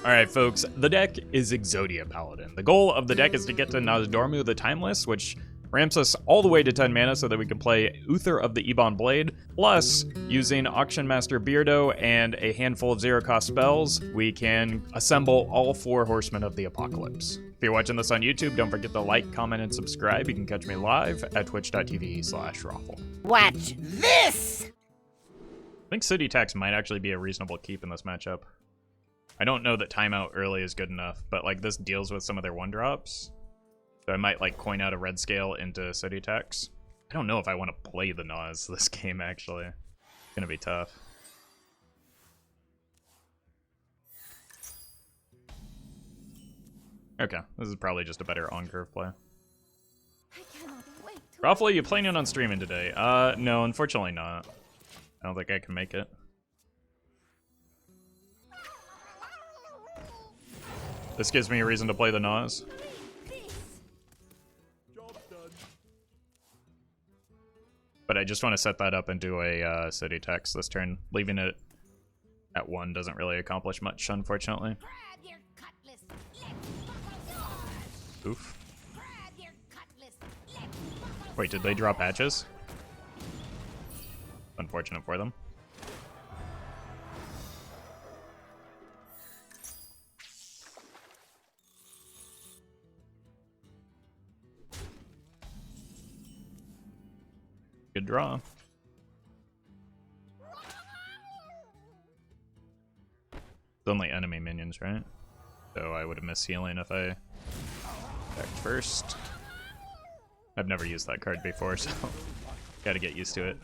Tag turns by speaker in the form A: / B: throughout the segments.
A: Alright folks, the deck is Exodia Paladin. The goal of the deck is to get to Nozdormu the Timeless, which ramps us all the way to 10 mana so that we can play Uther of the Ebon Blade, plus using Auctionmaster Beardo and a handful of zero-cost spells, we can assemble all 4 Horsemen of the Apocalypse. If you're watching this on YouTube, don't forget to like, comment, and subscribe. You can catch me live at twitch.tv/Roffle.
B: Watch this!
A: I think City Tax might actually be a reasonable keep in this matchup. I don't know that timeout early is good enough, but like this deals with some of their 1-drops. So I might like coin out a Redscale into City Tax. I don't know if I want to play the Noz this game actually. It's gonna be tough. Okay, this is probably just a better on-curve play. Roffle, you planning on streaming today? No, unfortunately not. I don't think I can make it. This gives me a reason to play the Noz. But I just want to set that up and do a City Tax this turn. Leaving it at 1 doesn't really accomplish much, unfortunately. Oof. Wait, did they draw patches? Unfortunate for them. Good draw. It's only enemy minions, right? So I would have missed healing if I attacked first. I've never used that card before, so gotta get used to it.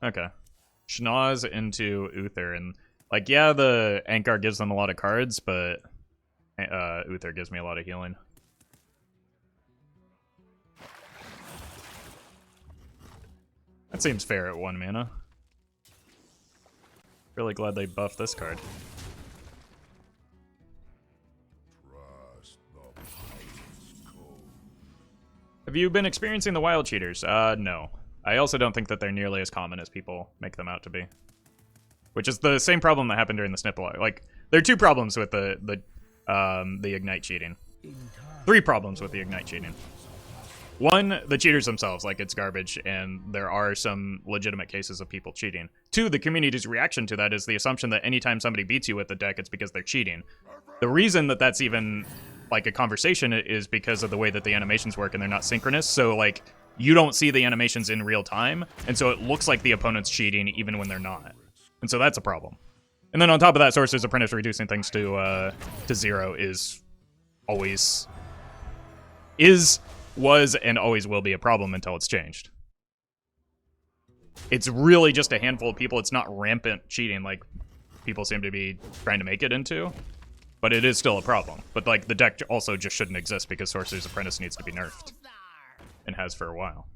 A: Okay. Schnoz into Uther, and like, yeah, the Ankar gives them a lot of cards, but Uther gives me a lot of healing. That seems fair at 1 mana. Really glad they buffed this card. Have you been experiencing the wild cheaters? No. I also don't think that they're nearly as common as people make them out to be. Which is the same problem that happened during the Snipple. Like, there are 2 problems with the Ignite cheating. 3 problems with the Ignite cheating. 1, the cheaters themselves, like, it's garbage, and there are some legitimate cases of people cheating. 2, the community's reaction to that is the assumption that anytime somebody beats you with the deck, it's because they're cheating. The reason that that's even, like, a conversation is because of the way that the animations work, and they're not synchronous, so, like, you don't see the animations in real time, and so it looks like the opponent's cheating even when they're not. And so that's a problem. And then on top of that, Sorcerer's Apprentice reducing things to 0 is always... was and always will be a problem until it's changed. It's really just a handful of people. It's not rampant cheating like people seem to be trying to make it into, but it is still a problem. But like the deck also just shouldn't exist because Sorcerer's Apprentice needs to be nerfed, and has for a while.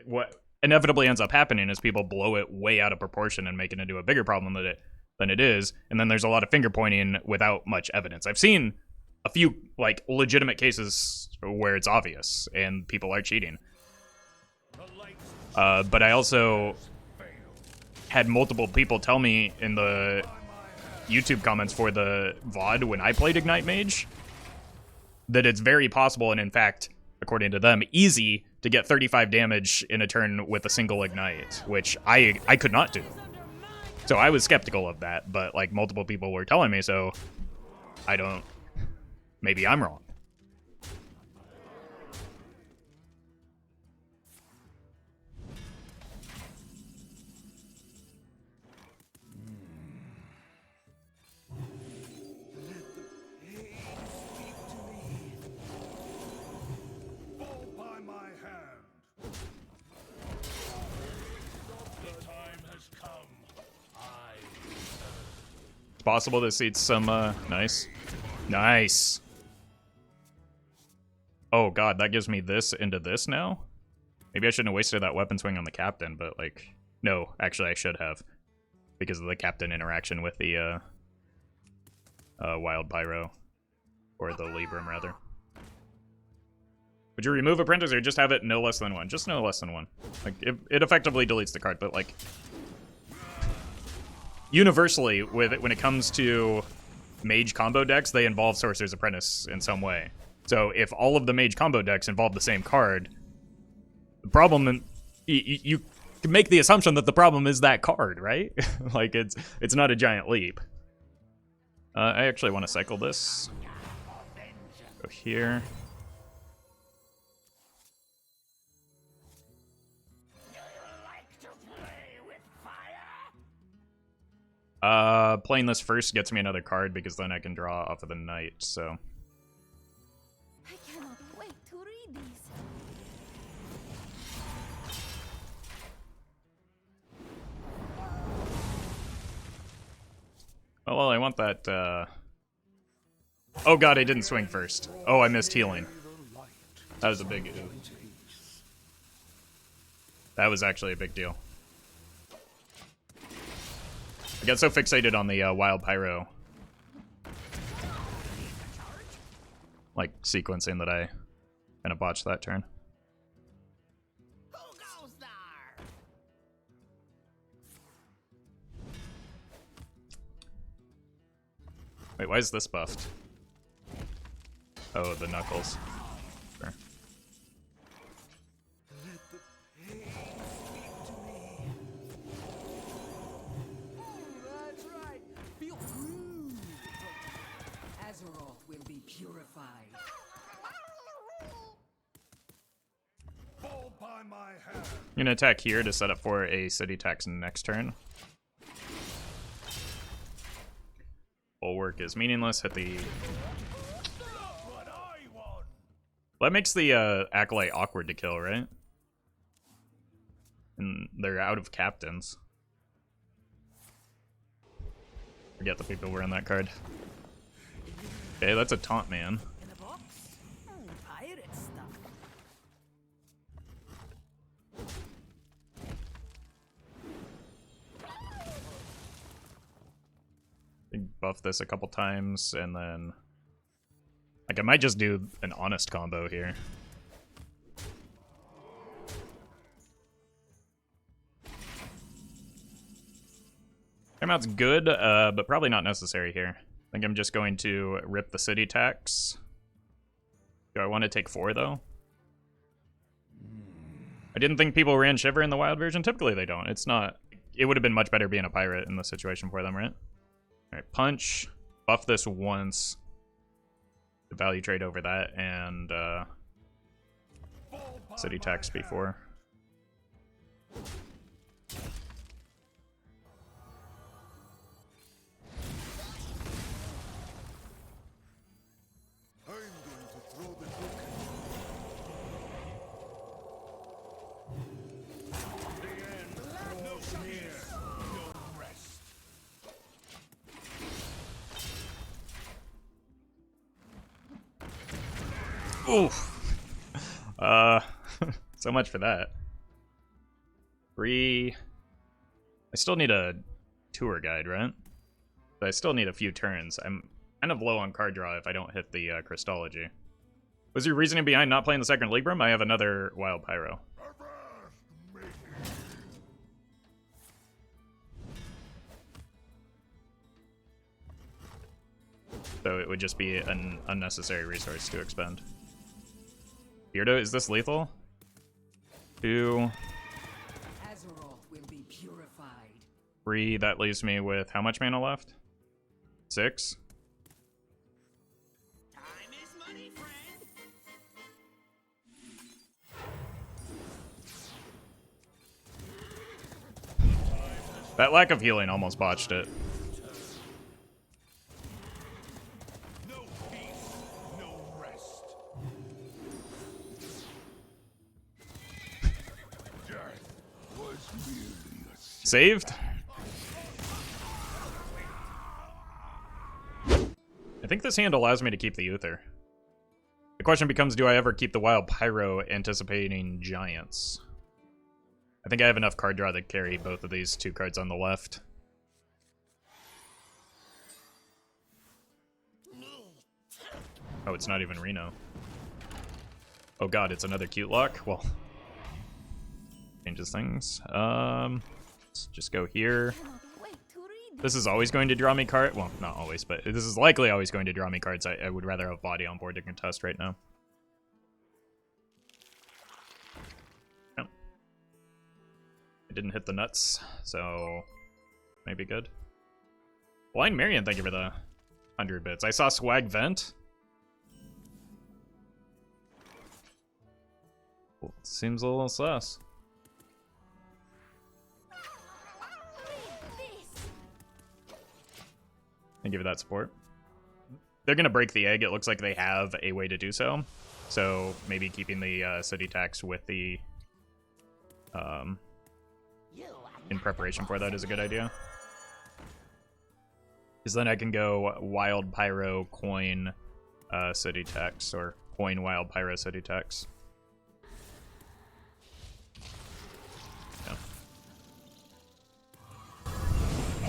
A: What inevitably ends up happening is people blow it way out of proportion and make it into a bigger problem than it is, and then there's a lot of finger pointing without much evidence. I've seen a few like legitimate cases where it's obvious and people are cheating. But I also had multiple people tell me in the YouTube comments for the VOD when I played Ignite Mage that it's very possible, and in fact, according to them, easy to get 35 damage in a turn with a single Ignite, which I could not do. So I was skeptical of that, but like multiple people were telling me, so I don't... Maybe I'm wrong. Possible to see some, nice. Nice. Oh god, that gives me this into this now? Maybe I shouldn't have wasted that weapon swing on the captain, but like, no, actually I should have. Because of the captain interaction with the, Wild Pyro. Or the Libram, rather. Would you remove Apprentice or just have it no less than 1? Just no less than 1. Like, it effectively deletes the card, but like... Universally, when it comes to mage combo decks, they involve Sorcerer's Apprentice in some way. So if all of the mage combo decks involve the same card, the problem... You can make the assumption that the problem is that card, right? Like, it's not a giant leap. I actually want to cycle this. Go here. Playing this first gets me another card because then I can draw off of the knight, so.
C: I cannot wait to read these.
A: Oh, well, I want that, Oh god, I didn't swing first. Oh, I missed healing. That was a big... That was actually a big deal. I got so fixated on the Wild Pyro, like, sequencing that I kind of botched that turn.
B: Who goes there?
A: Wait, why is this buffed? Oh, the knuckles. Sure.
D: That's right. Feel grooved. Azeroth will be purified.
E: Fall by my hand.
A: I'm gonna attack here to set up for a city tax next turn. Bulwark is meaningless. Hit the...
E: What I want.
A: That makes the Acolyte awkward to kill, right? And they're out of captains. Forget the people were in that card. Okay, that's a taunt man.
D: In a box? Pirate stuff.
A: Buff this a couple times, and then... Like, I might just do an honest combo here. Timeout's good, but probably not necessary here. I think I'm just going to rip the city tax. Do I want to take 4, though? I didn't think people ran Shiver in the Wild version. Typically they don't. It's not... It would have been much better being a pirate in this situation for them, right? Alright, punch. Buff this once. The value trade over that, and city tax before.
E: I'm going to throw the book. The end draws near. No rest.
A: Oof. So much for that. 3. I still need a tour guide, right? But I still need a few turns. I'm kind of low on card draw if I don't hit the Crystology. Was your reasoning behind not playing the second Libram? I have another Wild Pyro. So it would just be an unnecessary resource to expend. Beardo, is this lethal? 2.
D: Azeroth will be purified.
A: 3, that leaves me with how much mana left? 6?
B: Time is money, friend.
A: That lack of healing almost botched it.
E: No peace, no rest. Death was merely a
A: Saved? I think this hand allows me to keep the Uther. The question becomes, do I ever keep the Wild Pyro anticipating Giants? I think I have enough card draw to carry both of these 2 cards on the left. Oh, it's not even Reno. Oh god, it's another cute lock. Well, changes things. Let's just go here.
C: Cannot wait to read
A: This is always going to draw me cards. Well, not always, but this is likely always going to draw me cards. I would rather have body on board to contest right now. No. I didn't hit the nuts, so maybe good. Blind Marion, thank you for the 100 bits. I saw Swag Vent. Well, seems a little sus.
C: this.
A: Thank you for that support. They're gonna break the egg. It looks like they have a way to do so. So maybe keeping the city tax with the in preparation for that is a good idea. Because then I can go wild pyro coin city tax, or coin wild pyro city tax. Yeah.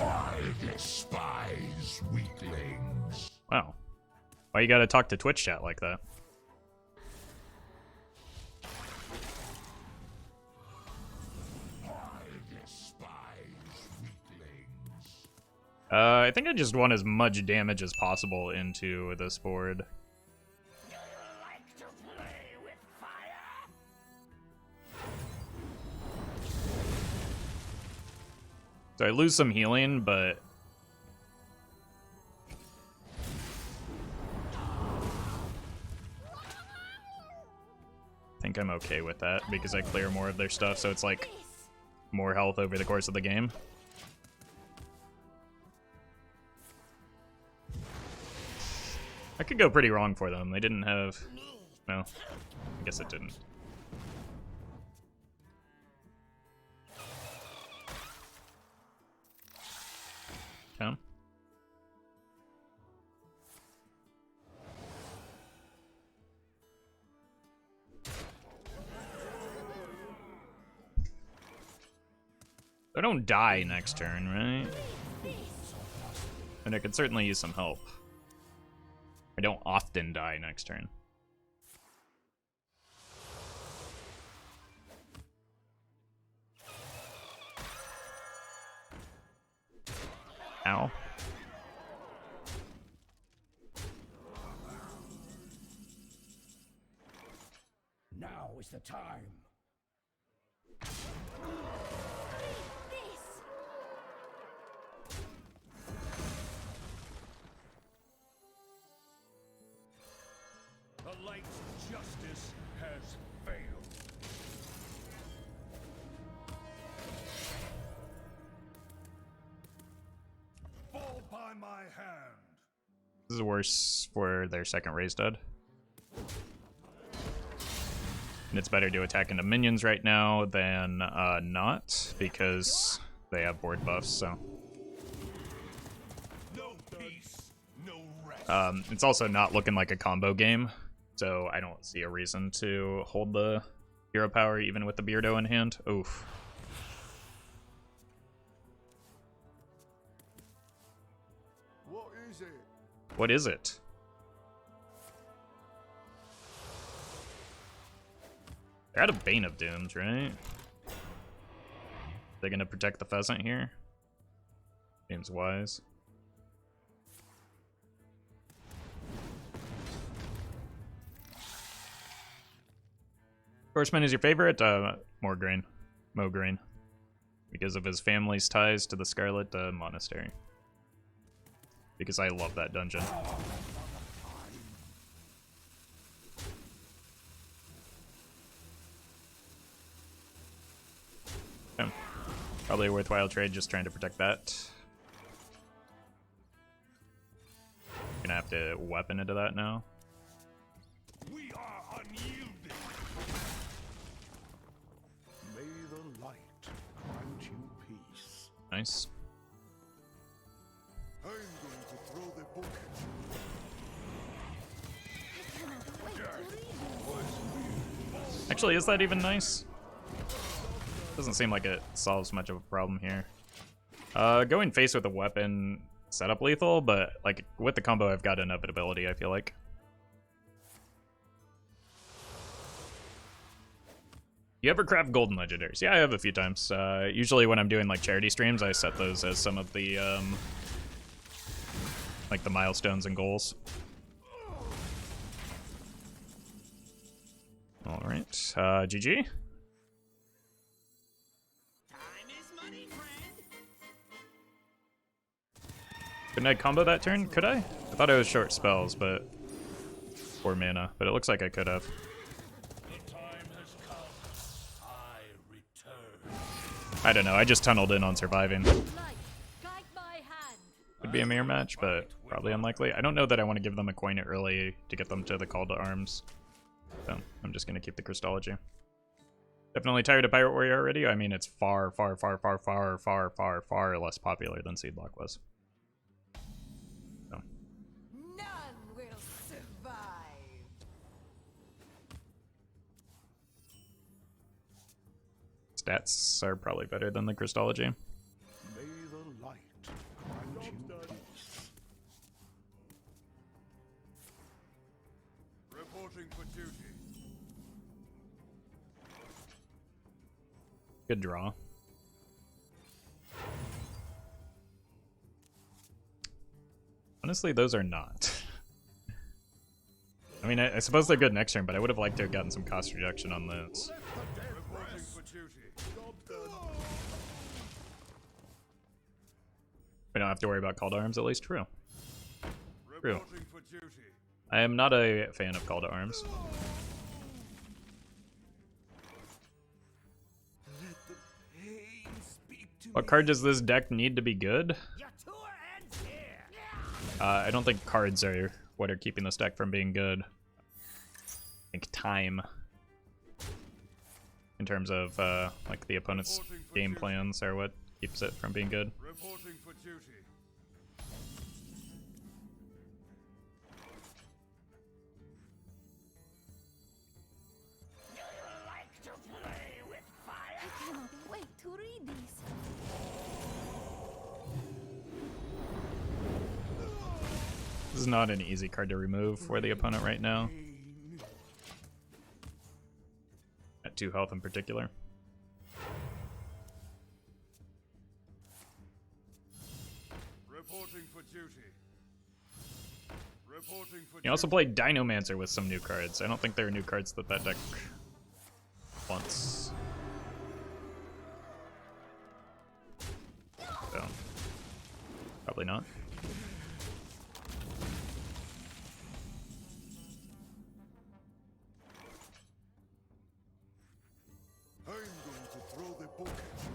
E: I despise weaklings.
A: Wow. Why you gotta talk to Twitch chat like that? I think I just want as much damage as possible into this board.
B: Do you like to play with fire?
A: So I lose some healing, but I think I'm okay with that because I clear more of their stuff, so it's like more health over the course of the game. I could go pretty wrong for them. They didn't have... No. I guess it didn't. Okay. I don't die next turn, right? And I could certainly use some help. I don't often die next turn. Ow.
E: Now is the time.
C: This.
E: The light's justice has failed. Fall by my hand.
A: This is worse for their second raise dead. And it's better to attack into minions right now than not, because they have board buffs, so.
E: No peace, no rest.
A: It's also not looking like a combo game, so I don't see a reason to hold the hero power even with the Beardo in hand. Oof.
E: What is it?
A: What is it? They're out of Bane of Dooms, right? They're gonna protect the pheasant here? Seems wise. Horseman is your favorite? Morgraine. Mograine. Because of his family's ties to the Scarlet Monastery. Because I love that dungeon. Yeah. Probably a worthwhile trade, just trying to protect that. Gonna have to weapon into that now.
E: We are unyielding. May the light grant you peace.
A: Nice.
E: I'm going to throw the book at
C: I cannot wait to read this.
A: Actually, is that even nice? Doesn't seem like it solves much of a problem here. Going face with a weapon setup lethal, but like with the combo I've got inevitability, I feel like. You ever craft golden legendaries? Yeah, I have a few times. Usually when I'm doing like charity streams, I set those as some of the like the milestones and goals. All right, GG. Couldn't I combo that turn? Could I? I thought I was short spells, but 4 mana. But it looks like I could have.
E: The time has come. I return.
A: I don't know. I just tunneled in on surviving.
C: Light, guide my hand.
A: Could be a mirror match, but probably unlikely. I don't know that I want to give them a coin early to get them to the call to arms. So I'm just gonna keep the Crystology. Definitely tired of Pirate Warrior already. I mean, it's far less popular than Seedlock was. So.
D: None will survive.
A: Stats are probably better than the Crystology.
E: May the light grant you peace. Reporting for duty.
A: Good draw. Honestly, those are not. I mean, I suppose they're good next turn, but I would have liked to have gotten some cost reduction on this.
E: Reporting for duty. Job done.
A: We don't have to worry about call to arms, at least. True.
E: Reporting for duty.
A: I am not a fan of call to arms. What card does this deck need to be good? I don't think cards are what are keeping this deck from being good. I think time. In terms of like the opponent's game plans are what keeps it from being good.
E: Reporting for duty.
B: Like to play with fire?
C: I cannot wait to read these.
A: This is not an easy card to remove for the opponent right now. At 2 health in particular.
E: Reporting for duty. Reporting for
A: You also play Dinomancer with some new cards. I don't think there are new cards that that deck wants. So, probably not.
E: I'm going to throw the book at you.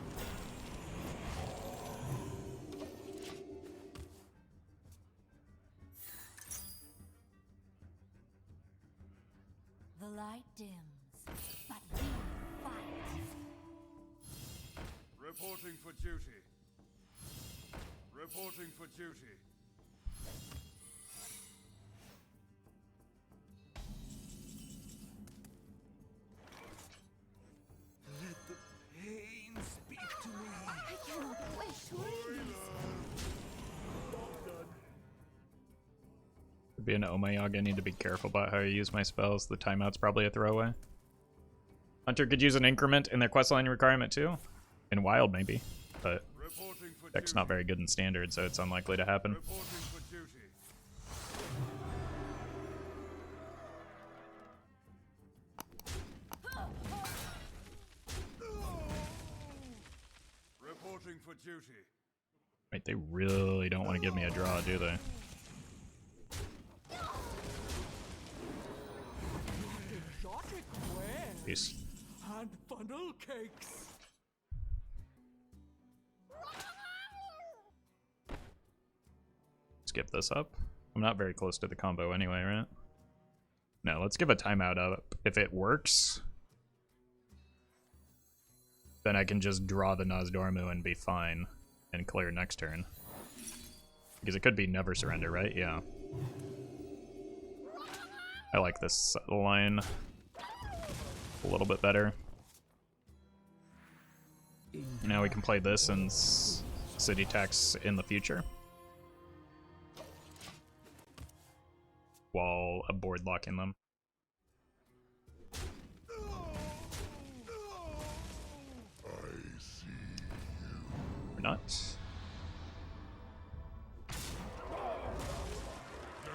C: The light dims, but we fight.
E: Reporting for duty. Reporting for duty. Let the pain speak to me.
C: I cannot wait to read these.
A: Could be an Omayag. I need to be careful about how I use my spells. The timeout's probably a throwaway. Hunter could use an increment in their questline requirement too. In Wild, maybe. But
E: Reporting for
A: deck's
E: duty.
A: not very good in Standard, so it's unlikely to happen.
E: Reporting for duty. Reporting for duty.
A: Right, they really don't want to give me a draw, do they?
D: Exotic wares
A: Peace.
D: and funnel cakes.
A: Skip this up. I'm not very close to the combo anyway, right? No, let's give a timeout up. If it works, then I can just draw the Nozdormu and be fine and clear next turn. Because it could be never surrender, right? Yeah. I like this line a little bit better. Now we can play this and city tax in the future. While board locking them. Or not.
E: Let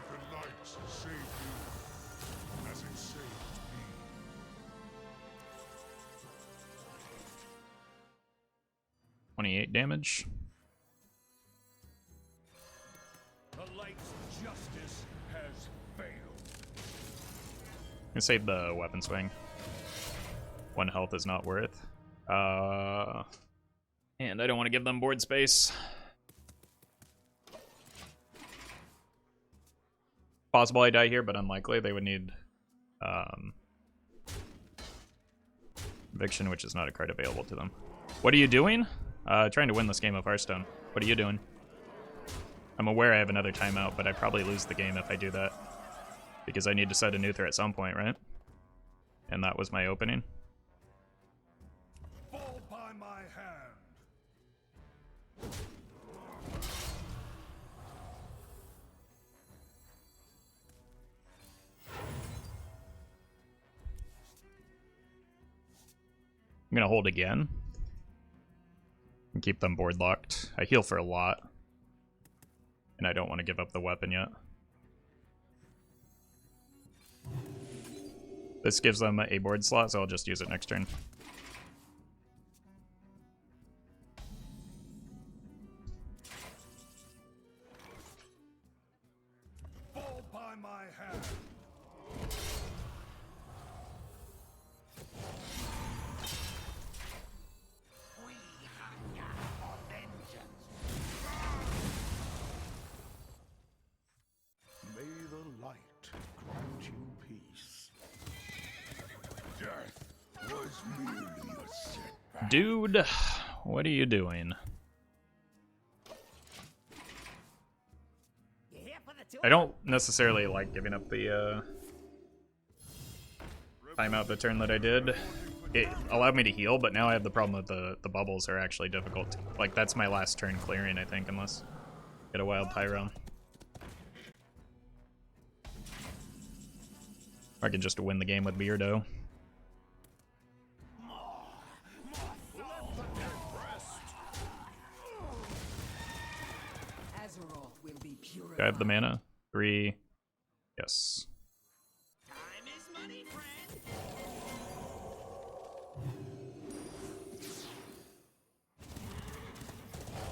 E: the light save you as it saved me.
A: 28 damage.
E: The light's justice has failed.
A: I'm gonna save the weapon swing. 1 health is not worth. And I don't want to give them board space. Possible I die here, but unlikely. They would need Eviction, which is not a card available to them. What are you doing? Trying to win this game of Hearthstone. What are you doing? I'm aware I have another timeout, but I probably lose the game if I do that. Because I need to set an Uther at some point, right? And that was my opening.
E: Fall by my hand.
A: I'm gonna hold again. And keep them board locked. I heal for a lot. And I don't want to give up the weapon yet. This gives them a board slot, so I'll just use it next turn.
E: Fall by my hand.
B: We hunger for vengeance.
E: May the light grant you peace. Death was merely a setback.
A: Dude, what are you doing?
B: You here for the tour?
A: I don't necessarily like giving up the timeout the turn that I did. It allowed me to heal, but now I have the problem that the bubbles are actually difficult. Like, that's my last turn clearing, I think, unless I get a wild pyro. I can just win the game with Beardo.
D: Azeroth will be purified.
A: Do I have the mana? 3. Yes.
B: Time is money, friend.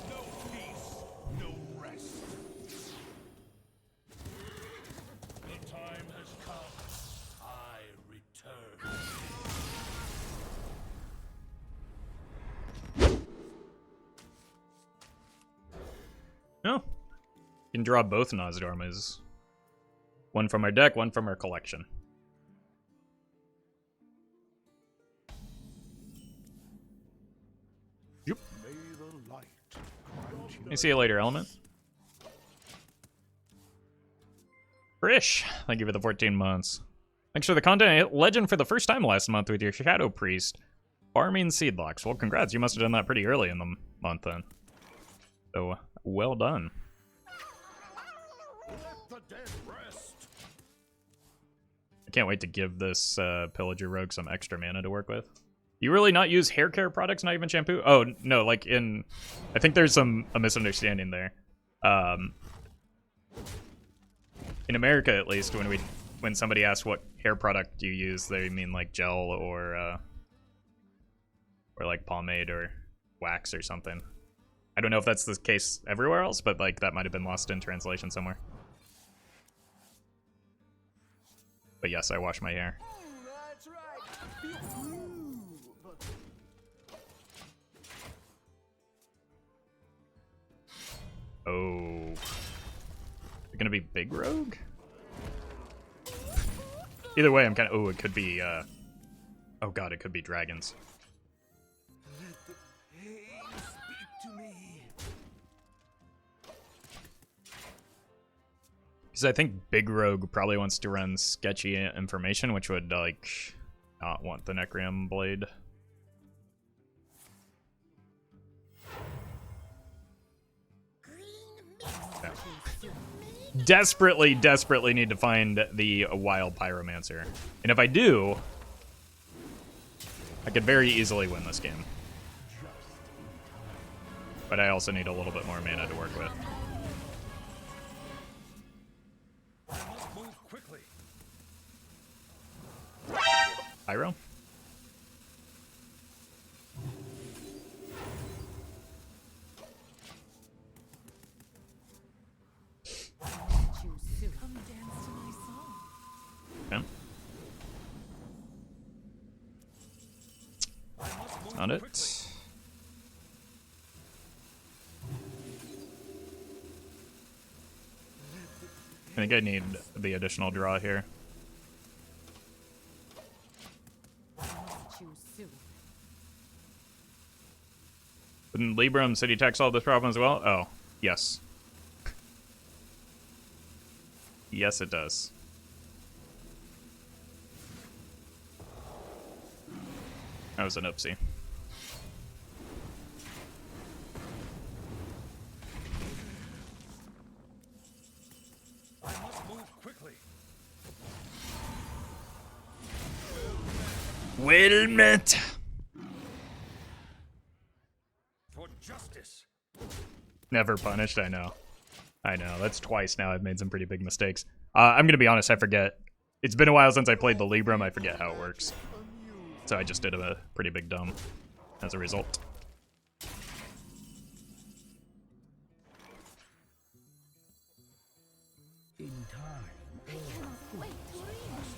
E: No peace, no rest. The time has come. I return.
A: No. You can draw both Nozdormus. One from our deck, one from our collection. Yep.
E: May the light grant you.
A: I see you later, Element. Frish, thank you for the 14 months. Thanks for the content. I hit Legend for the first time last month with your Shadow Priest. Farming seed blocks. Well, congrats. You must have done that pretty early in the month then. So, well done.
E: Let the dead rest.
A: I can't wait to give this Pillager Rogue some extra mana to work with. You really not use hair care products, not even shampoo? Oh, no, like in... I think there's a misunderstanding there. In America, at least, when somebody asks what hair product do you use, they mean like gel or like pomade or wax or something. I don't know if that's the case everywhere else, but like that might have been lost in translation somewhere. But yes, I wash my hair.
B: That's right.
A: Oh. Is it gonna be Big Rogue? Either way, I'm kind of... Oh, it could be... Oh god, it could be dragons. Because I think Big Rogue probably wants to run sketchy information, which would, like, not want the Necreum Blade. No. Desperately need to find the wild Pyromancer. And if I do, I could very easily win this game. But I also need a little bit more mana to work with.
E: Move quickly.
A: Pyro?
C: Come dance to my song.
A: Okay. Not it. I think I need the additional draw here.
C: Choose soon.
A: Wouldn't Libram City Tech solve this problem as well? Oh, yes. Yes, it does. That was an oopsie.
E: I must move quickly.
A: Well met.
E: For justice.
A: Never punished, I know. I know, that's twice now I've made some pretty big mistakes. I'm gonna be honest, I forget. It's been a while since I played the Libram, I forget how it works. So I just did a pretty big dumb as a result.
E: In time.
C: I cannot wait to read this.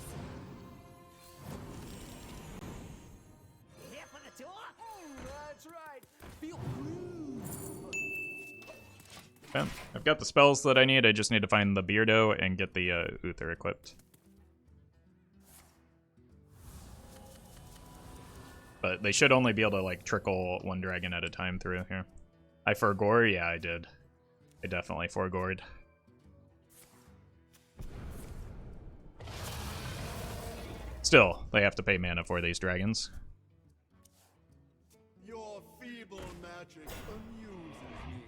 B: Here for the tour?
D: That's right. Feel
A: Okay. I've got the spells that I need, I just need to find the Beardo and get the Uther equipped. But they should only be able to, like, trickle one dragon at a time through here. I forgore? Yeah, I did. I definitely forgored. Still, they have to pay mana for these dragons.
E: Your feeble magic amuses me.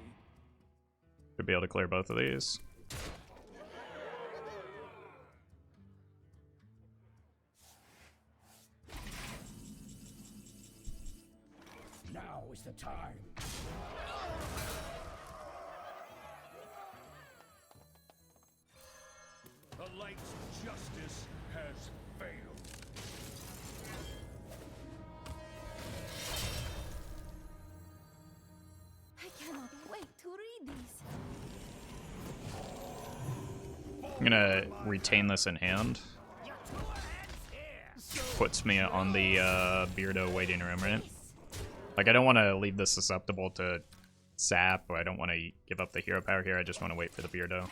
A: Should be able to clear both of these.
E: Now is the time. The light's justice has failed.
C: I cannot wait to read these.
A: I'm gonna retain this in hand. Puts me on the Beardo waiting room, right? Like, I don't want to leave this susceptible to sap, or I don't want to give up the hero power here, I just want to wait for the Beardo.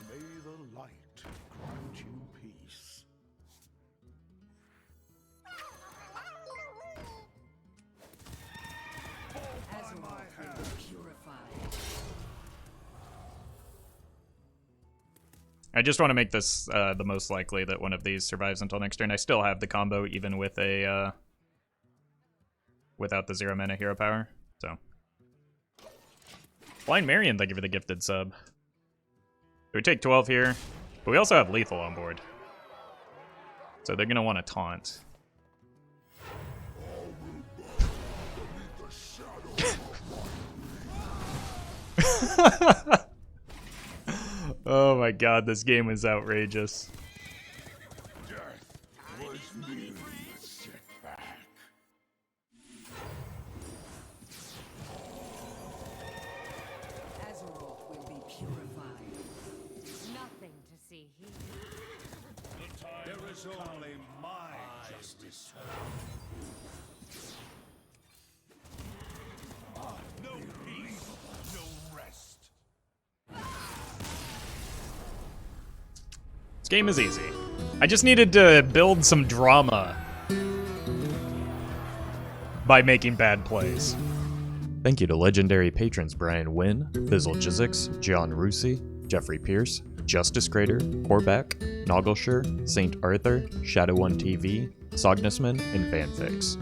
E: May the light grant you peace.
D: Azeroth will be purified.
A: I just want to make this the most likely that one of these survives until next turn. I still have the combo even with a without the 0 mana hero power, so. Blind Marion, thank you for the gifted sub. So we take 12 here, but we also have lethal on board. So they're gonna want to taunt. Oh my god, this game is outrageous.
D: Azeroth will be purified.
C: Nothing to see here.
E: There is only my justice. No peace, no rest.
A: This game is easy. I just needed to build some drama by making bad plays. Thank you to legendary patrons Brian Wynn, Bizzle Jizzix, John Rusi, Jeffrey Pierce, Justice Crater, Corback, Noggleshire, St. Arthur, Shadow 1 TV, Sognusman, and Fanfix.